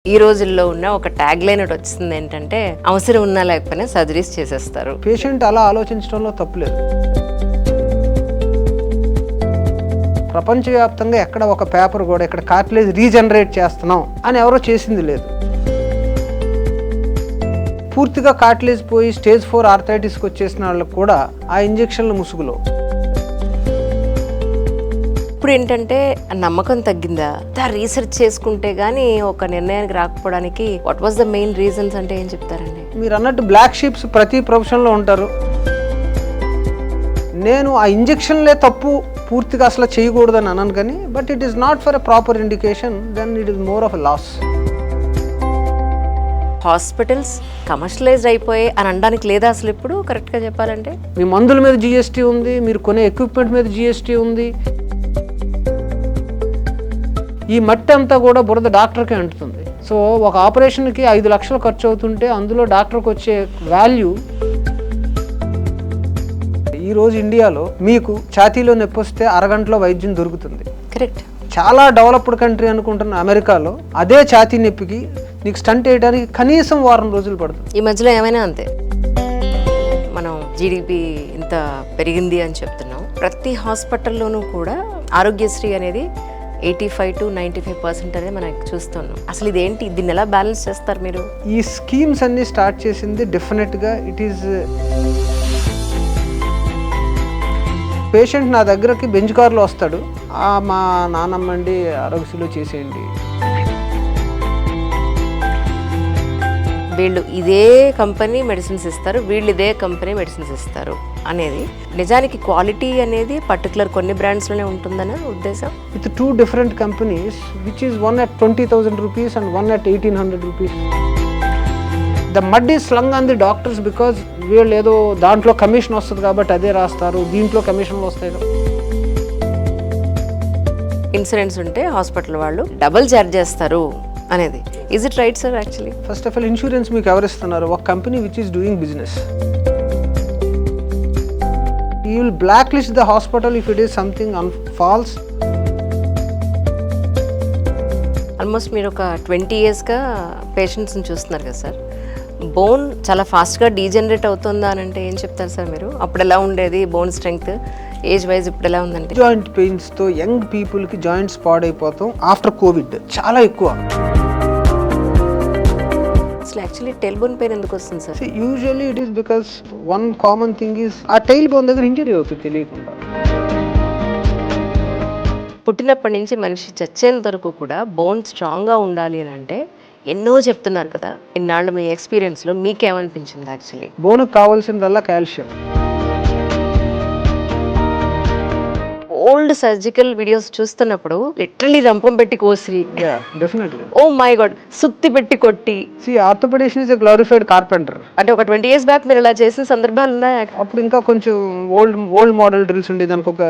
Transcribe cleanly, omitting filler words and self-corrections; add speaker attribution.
Speaker 1: ఈ రోజుల్లో ఉన్న ఒక ట్యాగ్ లైన్ ఒకటి వచ్చింది ఏంటంటే అవసరం ఉన్నా లేకపోయినా సర్జరీస్ చేసేస్తారు.
Speaker 2: పేషెంట్ అలా ఆలోచించడంలో తప్పులేదు. ప్రపంచవ్యాప్తంగా ఎక్కడ ఒక పేపర్ కూడా ఇక్కడ కార్టిలేజ్ రీజనరేట్ చేస్తున్నాం అని ఎవరో చేసింది లేదు. పూర్తిగా కార్టిలేజ్ పోయి స్టేజ్ 4 ఆర్థరైటిస్కి వచ్చేసిన వాళ్ళకి కూడా ఆ ఇంజెక్షన్ల ముసుగులో.
Speaker 1: ఇప్పుడు ఏంటంటే నమ్మకం తగ్గిందా? రీసెర్చ్ చేసుకుంటే గానీ ఒక నిర్ణయానికి రాకపోవడానికి what was the main reasons అంటే ఏం చెప్తారండి?
Speaker 2: మీరు అన్నట్టు బ్లాక్ షీప్స్ ప్రతి ప్రొఫెషన్లో ఉంటారు. నేను ఆ ఇంజెక్షన్లే తప్పు పూర్తిగా అసలు చేయకూడదని అన్నాను, కానీ but it is not for a proper indication, then it is more of a loss.
Speaker 1: Hospitals commercialise అయిపోయి అని అనడానికి లేదా అసలు ఇప్పుడు కరెక్ట్గా చెప్పాలంటే?
Speaker 2: మీ మందుల మీద జిఎస్టీ ఉంది, మీరు కొనే ఎక్విప్మెంట్ మీద జిఎస్టీ ఉంది. ఈ మట్టి అంతా కూడా బురద డాక్టర్కే అంటుతుంది. సో ఒక ఆపరేషన్కి 5 లక్షలు ఖర్చు అవుతుంటే అందులో డాక్టర్కి వచ్చే వాల్యూ. ఈరోజు ఇండియాలో మీకు ఛాతీలో నొప్పి వస్తే అరగంటలో వైద్యం దొరుకుతుంది.
Speaker 1: కరెక్ట్.
Speaker 2: చాలా డెవలప్డ్ కంట్రీ అనుకుంటున్న అమెరికాలో అదే ఛాతీ నొప్పికి నీకు స్టంట్ వేయడానికి కనీసం వారం రోజులు పడుతుంది.
Speaker 1: ఈ మధ్యలో ఏమైనా అంతే. మనం జీడిపి ఇంత పెరిగింది అని చెప్తున్నాం. ప్రతి హాస్పిటల్లోనూ కూడా ఆరోగ్యశ్రీ అనేది 85 to 95% అనేది మనం చూస్తున్నాం. అసలు ఇదేంటి, దీన్ని ఎలా బ్యాలెన్స్ చేస్తారు మీరు?
Speaker 2: ఈ స్కీమ్స్ అన్ని స్టార్ట్ చేసింది డెఫినెట్గా ఇట్ ఈస్ పేషెంట్ నా దగ్గరకి బెంచ్ కార్లో వస్తాడు, మా నాన్నమ్మ అండి ఆరోగ్యశ్రీలో చేసేయండి.
Speaker 1: వీళ్ళు ఇదే కంపెనీ మెడిసిన్స్ ఇస్తారు, వీళ్ళు ఇదే కంపెనీ మెడిసిన్స్ ఇస్తారు అనేది నిజానికి క్వాలిటీ అనేది పర్టికులర్ కొన్ని బ్రాండ్స్లోనే ఉంటుందనే ఉద్దేశం.
Speaker 2: With 2 different companies which is one at 20,000 rupees and one at 1,800 rupees. The mud is slung on the doctors because వీళ్ళు ఏదో దాంట్లో కమిషన్ వస్తుంది కాబట్టి అదే రాస్తారు, దీంట్లో కమిషన్లు వస్తాయి.
Speaker 1: ఇన్సూరెన్స్ ఉంటే హాస్పిటల్ వాళ్ళు డబుల్ చార్జ్ చేస్తారు అనేది is it right sir? Actually
Speaker 2: first of all insurance మీకు ఎవరు ఇస్తున్నారు? ఒక company which is doing business. You will blacklist the hospital if it is something false.
Speaker 1: Almost మీరు ఒక 20 yearsగా పేషెంట్స్ని చూస్తున్నారు కదా సార్. బోన్ చాలా ఫాస్ట్గా డీజనరేట్ అవుతుందా అని అంటే ఏం చెప్తారు సార్ మీరు? అప్పుడు ఎలా ఉండేది బోన్ స్ట్రెంగ్త్ ఏజ్ వైజ్, ఇప్పుడు ఎలా ఉందంటే?
Speaker 2: జాయింట్ పెయిన్స్తో యంగ్ పీపుల్కి జాయింట్స్ పాడైపోతాం ఆఫ్టర్ కోవిడ్ చాలా ఎక్కువ.
Speaker 1: అసలు యాక్చువల్లీ టెయిల్ బోన్ పెయిన్ ఎందుకు వస్తుంది sir?
Speaker 2: Usually it is because one common thing is ఆ టెయిల్ బోన్ దగ్గర ఇంజరీ అవుతుంది తెలియకుండా.
Speaker 1: పుట్టినప్పటి నుంచి మనిషి చచ్చేంత వరకు కూడా బోన్ స్ట్రాంగ్గా ఉండాలి అని అంటే ఎన్నో చెప్తున్నారు కదా. ఇన్నాళ్ళు మీ ఎక్స్పీరియన్స్లో మీకేమనిపించింది? యాక్చువల్లీ
Speaker 2: బోన్కి కావాల్సిందల్లా కాల్షియం.
Speaker 1: ఓల్డ్ సర్జికల్ వీడియోస్ చూస్తున్నప్పుడు లిటరలీ రంపం పెట్టి కోసి, ఓ మై గాడ్, సుత్తి పెట్టి కొట్టి.
Speaker 2: Orthopedician is a glorified carpenter.
Speaker 1: అంటే ఒక 20 years బ్యాక్ మీరు ఇలా చేసిన సందర్భాలు ఉన్నాయా?
Speaker 2: అప్పుడు ఇంకా కొంచెం ఓల్డ్ మోడల్ డ్రిల్స్ ఉండేది. దానికి ఒక